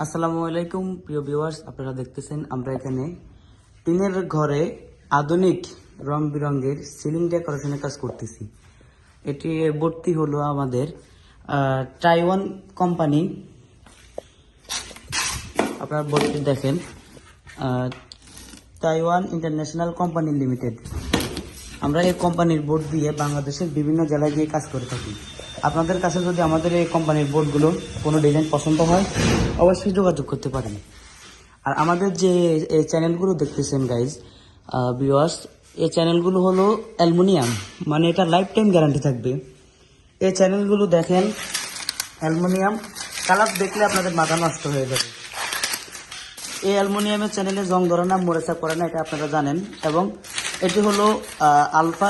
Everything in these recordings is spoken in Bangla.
আসসালামু আলাইকুম প্রিয় ভিউয়ার্স, আপনারা দেখতেছেন আমরা এখানে টিনের ঘরে আধুনিক রং বেরঙের সিলিং ডেকোরেশনের কাজ করতেছি। এটি বোর্ডটি হলো আমাদের টাইওয়ান কোম্পানি। আপনারা বোর্ডটি দেখেন, টাইওয়ান ইন্টারন্যাশনাল কোম্পানি লিমিটেড। আমরা এই কোম্পানির বোর্ড দিয়ে বাংলাদেশের বিভিন্ন জেলায় গিয়ে কাজ করে থাকি। আপনাদের কাছে যদি আমাদের এই কোম্পানির বোর্ডগুলো কোনো ডিজাইন পছন্দ হয় অবশ্যই যোগাযোগ করতে পারেন। আর আমাদের যে এই চ্যানেলগুলো দেখতেছেন গাইজ ভিউয়ার্স, এই চ্যানেলগুলো হলো অ্যালুমিনিয়াম, মানে এটা লাইফ টাইম গ্যারান্টি থাকবে। এই চ্যানেলগুলো দেখেন অ্যালুমিনিয়াম, কালার দেখলে আপনাদের মাথা নষ্ট হয়ে যাবে। এই অ্যালুমিনিয়ামের চ্যানেলে জং ধরে না, মরেচা করে না, এটা আপনারা জানেন। এবং এটি হলো আলফা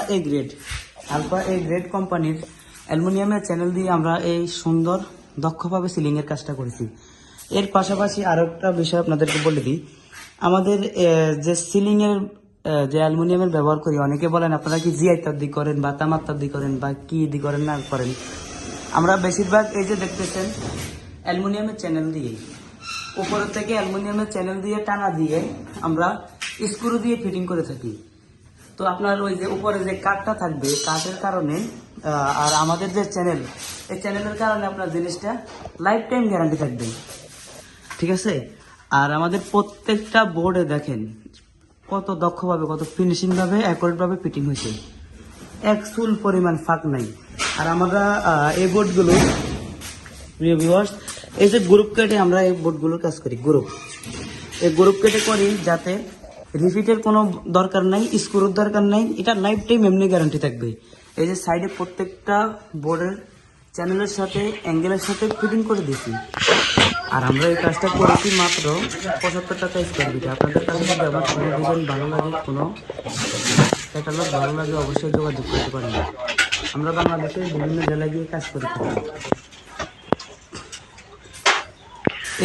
এ গ্রেড কোম্পানির অ্যালুমিনিয়ামের চ্যানেল দিয়ে আমরা এই সুন্দর দক্ষভাবে সিলিংয়ের কাজটা করেছি। এর পাশাপাশি আরও একটা বিষয় আপনাদেরকে বলে দিই, আমাদের যে সিলিংয়ের যে অ্যালুমিনিয়ামের ব্যবহার করি, অনেকে বলেন আপনারা কি জিআই তার দিয়ে করেন বা তামার তার দিয়ে করেন বা কি দিয়ে করেন না করেন। আমরা বেশিরভাগ এই যে দেখতেছেন অ্যালুমিনিয়ামের চ্যানেল দিয়ে, উপর থেকে অ্যালুমিনিয়ামের চ্যানেল দিয়ে টানা দিয়ে আমরা স্ক্রু দিয়ে ফিটিং করে থাকি। তো আপনার ওই যে উপরে যে কাঠটা থাকবে, কাঠের কারণে আর আমাদের যে চ্যানেল, এই চ্যানেলের কারণে আপনার জিনিসটা লাইফ টাইম গ্যারান্টি থাকবে, ঠিক আছে। আর আমাদের প্রত্যেকটা বোর্ডে দেখেন কত দক্ষভাবে, কত ফিনিশিংভাবে, অ্যাকুরেটভাবে ফিটিং হয়েছে, এক চুল পরিমাণ ফাঁক নাই। আর আমরা এই বোর্ডগুলো প্রিয় ভিউয়ার্স, এই যে গ্রুপ কেটে আমরা এই বোর্ডগুলোর কাজ করি, এই গ্রুপ কেটে করি যাতে রিফিটের কোনো দরকার নাই, স্ক্রুর দরকার নাই, এটা লাইফ টাইম এমনি গ্যারান্টি থাকবে। এই যে সাইডে প্রত্যেকটা বোর্ডের চ্যানেলের সাথে অ্যাঙ্গেলের সাথে ফিটিং করে দিছি। আর আমরা এই কাজটা করেছি মাত্র 75 টাকা স্কোয়ার ফিটে। আপনাদের কাছে যদি আমার কোনো ডিজাইন ভালো লাগে, কোনো ক্যাটালগ ভালো লাগে, অবশ্যই যোগাযোগ করতে পারেন। আমরা বাংলাদেশের বিভিন্ন জেলায় গিয়ে কাজ করে থাকি।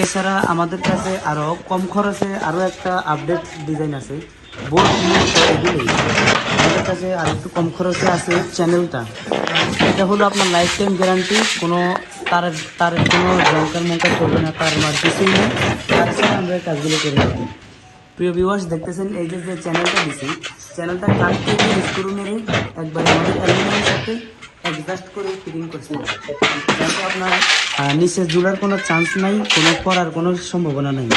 এছাড়া আমাদের কাছে আরও কম খরচে আরও একটা আপডেট ডিজাইন আছে, বোর্ড এগুলোই আমাদের কাছে আর একটু কম খরচে আছে চ্যানেলটা। এটা হলো আপনার লাইফ টাইম গ্যারান্টি, কোনো তারের কোনো জঙ্কার মঙ্কার চলবে না, তার মার কিছুই নেই। তার সাথে আমরা এই কাজগুলো করে থাকি। প্রিয় ভিউয়ার্স দেখতেছেন এই যে চ্যানেলটা দিছি, চ্যানেলটা কাট থেকে স্ক্রু মেরে একবার আমাদের অ্যালুমিনিয়ামের সাথে অ্যাডজাস্ট করে ফিটিং করছি, যাতে আপনার নিচে জোড়ার কোনো চান্স নাই, কোনো পড়ার কোনো সম্ভাবনা নেই।